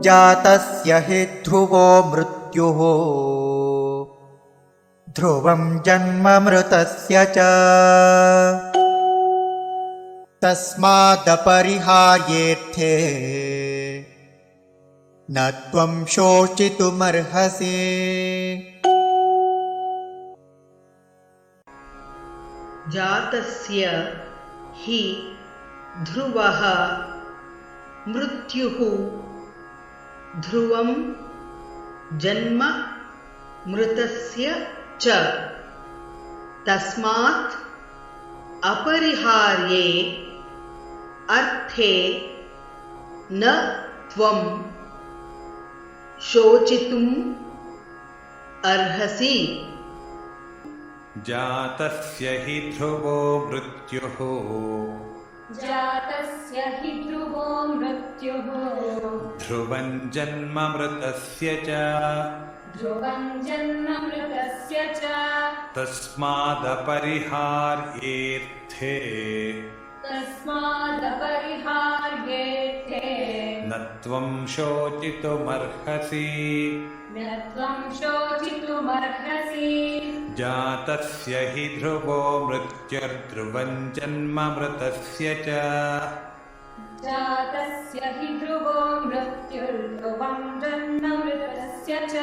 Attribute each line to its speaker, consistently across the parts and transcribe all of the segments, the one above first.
Speaker 1: जातस्य हि ध्रुवो मृत्युः ध्रुवं जन्ममृतस्य च तस्मादपरिहार्येऽर्थे न त्वं शोचितुमर्हसि।
Speaker 2: जातस्य हि ध्रुवः मृत्युः ध्रुवं जन्म मृतस्य च तस्मात् अपरिहार्ये अर्थे न त्वं शोचितुम् अर्हसि।
Speaker 3: जातस्य हि ध्रुवो मृत्युः
Speaker 4: जातस्य हि ध्रुवो मृत्युः
Speaker 3: ध्रुवं जन्म मृतस्य च
Speaker 4: ध्रुवं जन्म मृतस्य च
Speaker 3: तस्मादपरिहार्येऽर्थे
Speaker 4: तस्मादपरिहार्येऽर्थे
Speaker 3: न त्वं शोचितुमर्हसि।
Speaker 4: न त्वं शोचितुमर्हसि।
Speaker 3: जातस्य हि ध्रुवो मृत्युर्ध्रुवं जन्म मृतस्य च
Speaker 4: जातस्य हि ध्रुवो मृत्युर्ध्रुवं जन्म मृतस्य च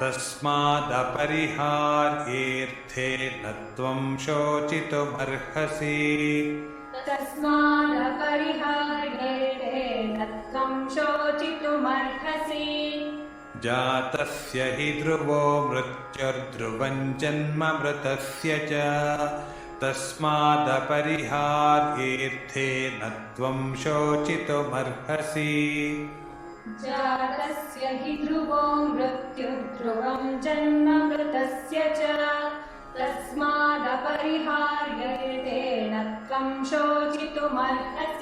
Speaker 3: तस्मादपरिहार्येऽर्थे न त्वं शोचितुमर्हसि।
Speaker 4: तस्मादपरिहार्येऽर्थे न त्वं शोचितुमर्हसि।
Speaker 3: जातस्य हि ध्रुवो मृत्युर्ध्रुवं जन्म मृतस्य च तस्मादपरिहार्येऽर्थे न त्वं शोचितुमर्हसि।
Speaker 4: जातस्य हि ध्रुवो मृत्युर्ध्रुवं जन्म मृतस्य च तस्मादपरिहार्येऽर्थे न त्वं शोचितुमर्हसि।